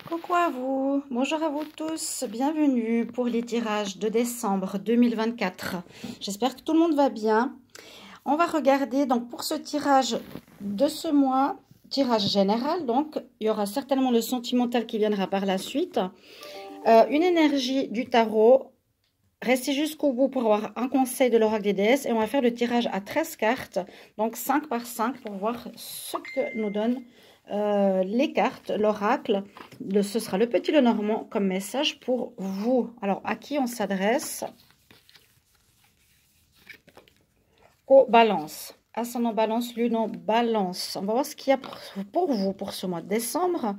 Coucou à vous, bonjour à vous tous, bienvenue pour les tirages de décembre 2024. J'espère que tout le monde va bien. On va regarder donc pour ce tirage de ce mois, tirage général, donc il y aura certainement le sentimental qui viendra par la suite. Une énergie du tarot. Restez jusqu'au bout pour avoir un conseil de l'oracle des déesses et on va faire le tirage à 13 cartes, donc 5 par 5 pour voir ce que nous donne les cartes, l'oracle. Ce sera le petit Lenormand comme message pour vous. Alors, à qui on s'adresse? Aux balances. Ascendant balance, lune en balance. On va voir ce qu'il y a pour vous pour ce mois de décembre.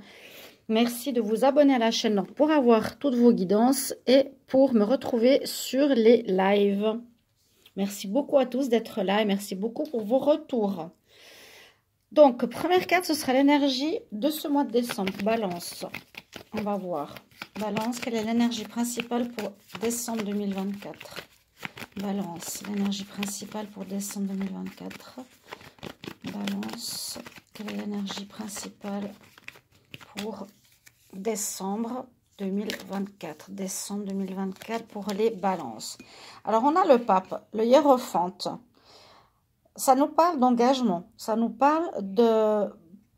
Merci de vous abonner à la chaîne donc, pour avoir toutes vos guidances et pour me retrouver sur les lives. Merci beaucoup à tous d'être là et merci beaucoup pour vos retours. Donc, première carte, ce sera l'énergie de ce mois de décembre. Balance. On va voir. Balance, quelle est l'énergie principale pour décembre 2024? Balance, l'énergie principale pour décembre 2024. Balance, quelle est l'énergie principale pour décembre 2024. Décembre 2024 pour les balances. Alors, on a le pape, le hiérophante. Ça nous parle d'engagement. Ça nous parle de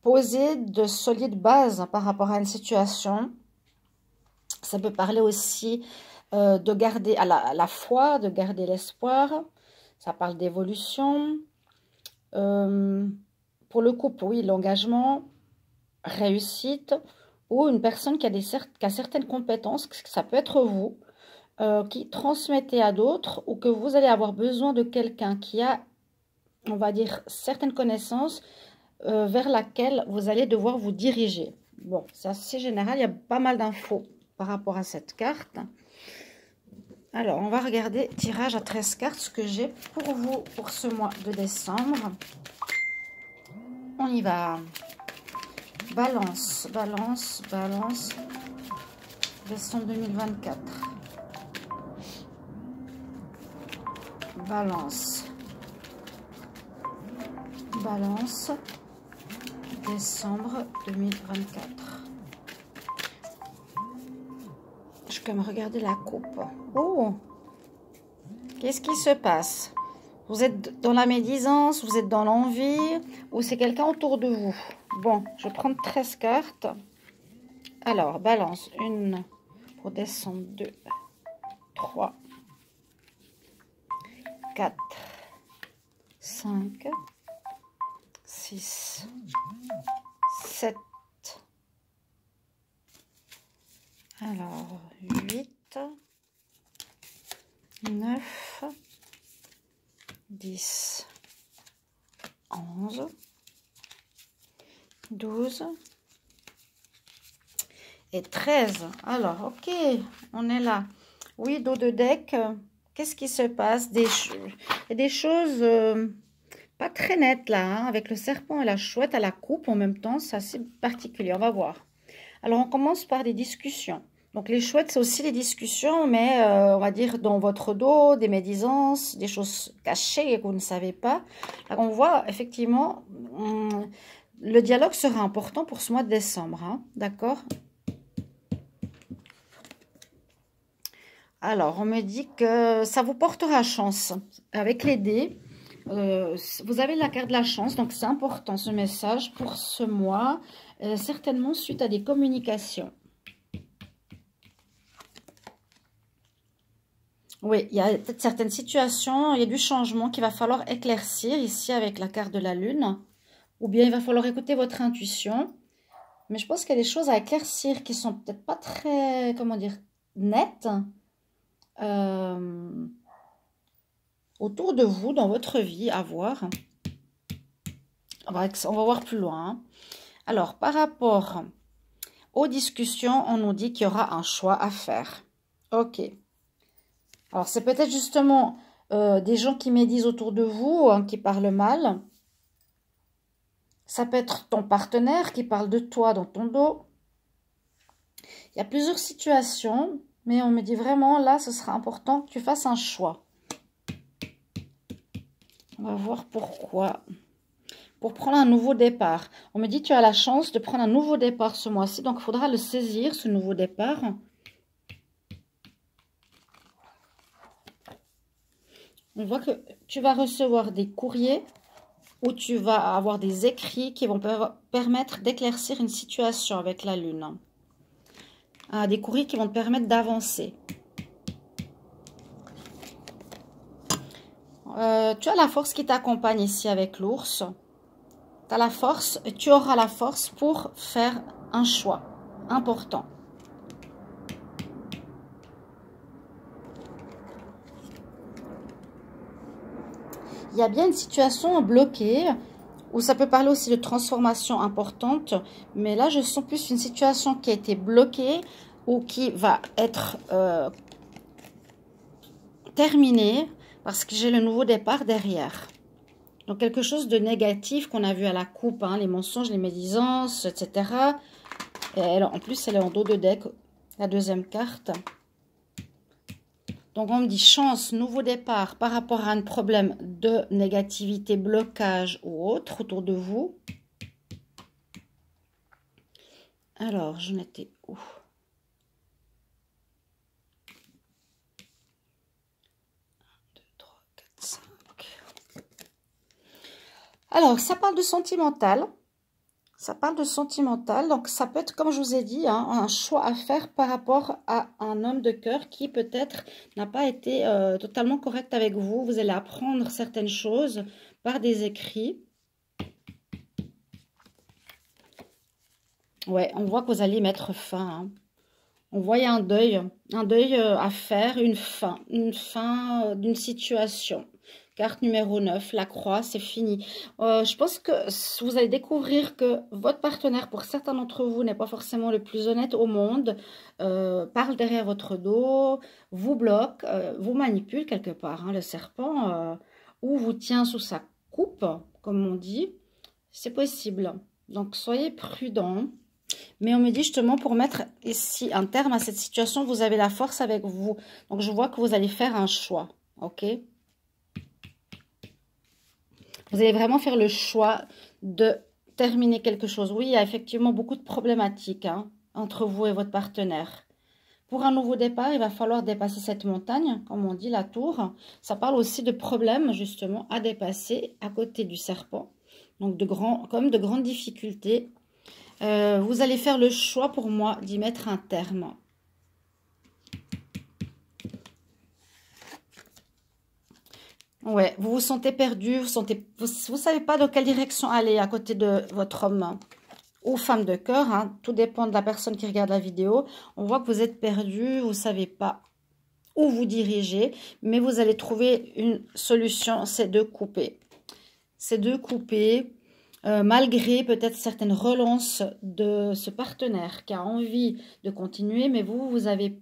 poser de solides bases par rapport à une situation. Ça peut parler aussi de garder à la foi, de garder l'espoir. Ça parle d'évolution. Pour le couple, oui, l'engagement, réussite, ou une personne qui a certaines compétences, ça peut être vous, qui transmettez à d'autres, ou que vous allez avoir besoin de quelqu'un qui a, on va dire, certaines connaissances vers laquelle vous allez devoir vous diriger. Bon, c'est assez général, il y a pas mal d'infos par rapport à cette carte. Alors, on va regarder tirage à 13 cartes, ce que j'ai pour vous pour ce mois de décembre. On y va. Balance, balance, balance. Décembre 2024. Balance. Balance. Décembre 2024. Je vais me regarder la coupe. Oh! Qu'est-ce qui se passe? Vous êtes dans la médisance, vous êtes dans l'envie, ou c'est quelqu'un autour de vous? Bon, je vais prendre 13 cartes. Alors, balance. 1 pour décembre, 2, 3, 4, 5, 6, 7. Alors, 8, 9, 10, 11, 12 et 13. Alors, ok, on est là. Oui, dos de deck, qu'est-ce qui se passe? Il y a des choses pas très nettes là, hein, avec le serpent et la chouette à la coupe en même temps. C'est assez particulier, on va voir. Alors, on commence par des discussions. Donc, les chouettes, c'est aussi des discussions, mais on va dire dans votre dos, des médisances, des choses cachées que vous ne savez pas. Là, on voit effectivement, le dialogue sera important pour ce mois de décembre. Hein, d'accord? Alors, on me dit que ça vous portera chance avec les dés. Vous avez la carte de la chance, donc c'est important ce message pour ce mois, certainement suite à des communications. Oui, il y a peut-être certaines situations, il y a du changement qu'il va falloir éclaircir ici avec la carte de la lune. Ou bien il va falloir écouter votre intuition. Mais je pense qu'il y a des choses à éclaircir qui sont peut-être pas très, comment dire, nettes. Autour de vous, dans votre vie, à voir. On va voir plus loin. Hein. Alors, par rapport aux discussions, on nous dit qu'il y aura un choix à faire. Ok. Alors, c'est peut-être justement des gens qui médisent autour de vous, hein, qui parlent mal. Ça peut être ton partenaire qui parle de toi dans ton dos. Il y a plusieurs situations, mais on me dit vraiment, là, ce sera important que tu fasses un choix. On va voir pourquoi. pour prendre un nouveau départ. On me dit tu as la chance de prendre un nouveau départ ce mois-ci, donc il faudra le saisir, ce nouveau départ. On voit que tu vas recevoir des courriers ou tu vas avoir des écrits qui vont permettre d'éclaircir une situation avec la lune. Des courriers qui vont te permettre d'avancer. Tu as la force qui t'accompagne ici avec l'ours. Tu as la force, tu auras la force pour faire un choix important. Il y a bien une situation bloquée, ou ça peut parler aussi de transformation importante, mais là je sens plus une situation qui a été bloquée ou qui va être terminée parce que j'ai le nouveau départ derrière. Donc quelque chose de négatif qu'on a vu à la coupe, hein, les mensonges, les médisances, etc. Et en plus elle est en dos de deck, la deuxième carte. Donc, on me dit chance, nouveau départ par rapport à un problème de négativité, blocage ou autre autour de vous. Alors, j'en étais où? 1, 2, 3, 4, 5. Alors, ça parle de sentimental. Ça parle de sentimental, donc ça peut être, comme je vous ai dit, hein, un choix à faire par rapport à un homme de cœur qui peut-être n'a pas été totalement correct avec vous. Vous allez apprendre certaines choses par des écrits. Ouais, on voit que vous allez mettre fin. Hein. On voit il y a un deuil à faire, une fin d'une situation. Carte numéro 9, la croix, c'est fini. Je pense que vous allez découvrir que votre partenaire, pour certains d'entre vous, n'est pas forcément le plus honnête au monde, parle derrière votre dos, vous bloque, vous manipule quelque part, hein, le serpent, ou vous tient sous sa coupe, comme on dit. C'est possible. Donc, soyez prudents. Mais on me dit justement pour mettre ici un terme à cette situation, vous avez la force avec vous. Donc, je vois que vous allez faire un choix, ok? Vous allez vraiment faire le choix de terminer quelque chose. Oui, il y a effectivement beaucoup de problématiques hein, entre vous et votre partenaire. Pour un nouveau départ, il va falloir dépasser cette montagne, comme on dit, la tour. Ça parle aussi de problèmes, justement, à dépasser à côté du serpent. Donc, comme de grandes difficultés. Vous allez faire le choix, pour moi, d'y mettre un terme. Ouais, vous vous sentez perdu, vous savez pas dans quelle direction aller à côté de votre homme ou femme de cœur. Hein, tout dépend de la personne qui regarde la vidéo. On voit que vous êtes perdu, vous savez pas où vous diriger, mais vous allez trouver une solution, c'est de couper. C'est de couper, malgré peut-être certaines relances de ce partenaire qui a envie de continuer, mais vous avez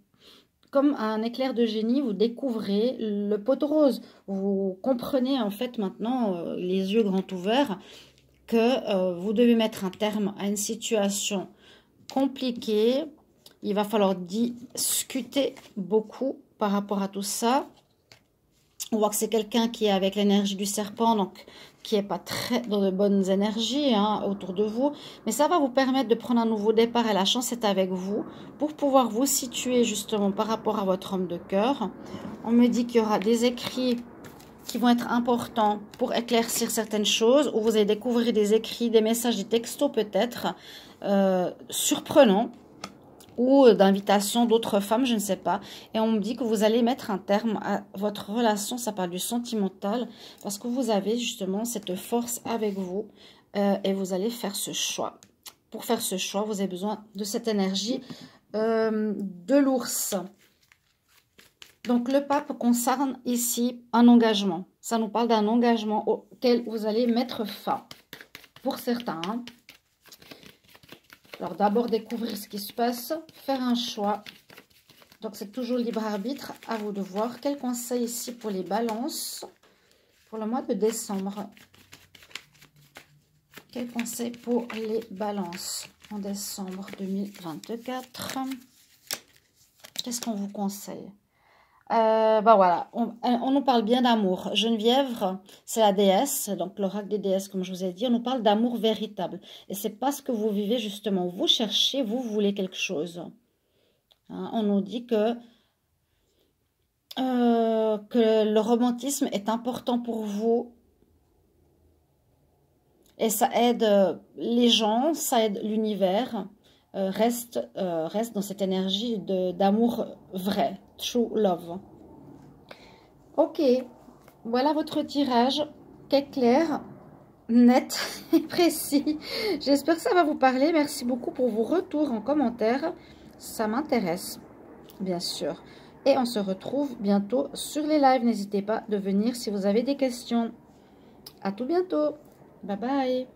comme un éclair de génie, vous découvrez le pot rose. Vous comprenez en fait maintenant, les yeux grands ouverts, que vous devez mettre un terme à une situation compliquée. Il va falloir discuter beaucoup par rapport à tout ça. On voit que c'est quelqu'un qui est avec l'énergie du serpent, donc qui n'est pas très dans de bonnes énergies hein, autour de vous. Mais ça va vous permettre de prendre un nouveau départ et la chance est avec vous pour pouvoir vous situer justement par rapport à votre homme de cœur. On me dit qu'il y aura des écrits qui vont être importants pour éclaircir certaines choses, où vous allez découvrir des écrits, des messages, des textos peut-être surprenants, ou d'invitation d'autres femmes, je ne sais pas. Et on me dit que vous allez mettre un terme à votre relation, ça parle du sentimental, parce que vous avez justement cette force avec vous et vous allez faire ce choix. Pour faire ce choix, vous avez besoin de cette énergie de l'ours. Donc, le pape concerne ici un engagement. Ça nous parle d'un engagement auquel vous allez mettre fin. Pour certains, hein. Alors, d'abord, découvrir ce qui se passe, faire un choix. Donc, c'est toujours libre arbitre. À vous de voir. Quel conseil ici pour les balances pour le mois de décembre? Quel conseil pour les balances en décembre 2024? Qu'est-ce qu'on vous conseille? Bah voilà, on nous parle bien d'amour. Geneviève, c'est la déesse, donc l'oracle des déesses, comme je vous ai dit, on nous parle d'amour véritable. Et c'est pas ce que vous vivez justement. Vous cherchez, vous voulez quelque chose. Hein, on nous dit que le romantisme est important pour vous. Et ça aide les gens, ça aide l'univers. Reste dans cette énergie d'amour vrai, true love. Ok, voilà votre tirage, qui est clair, net et précis. J'espère que ça va vous parler. Merci beaucoup pour vos retours en commentaire. Ça m'intéresse, bien sûr. Et on se retrouve bientôt sur les lives. N'hésitez pas de venir si vous avez des questions. À tout bientôt. Bye bye.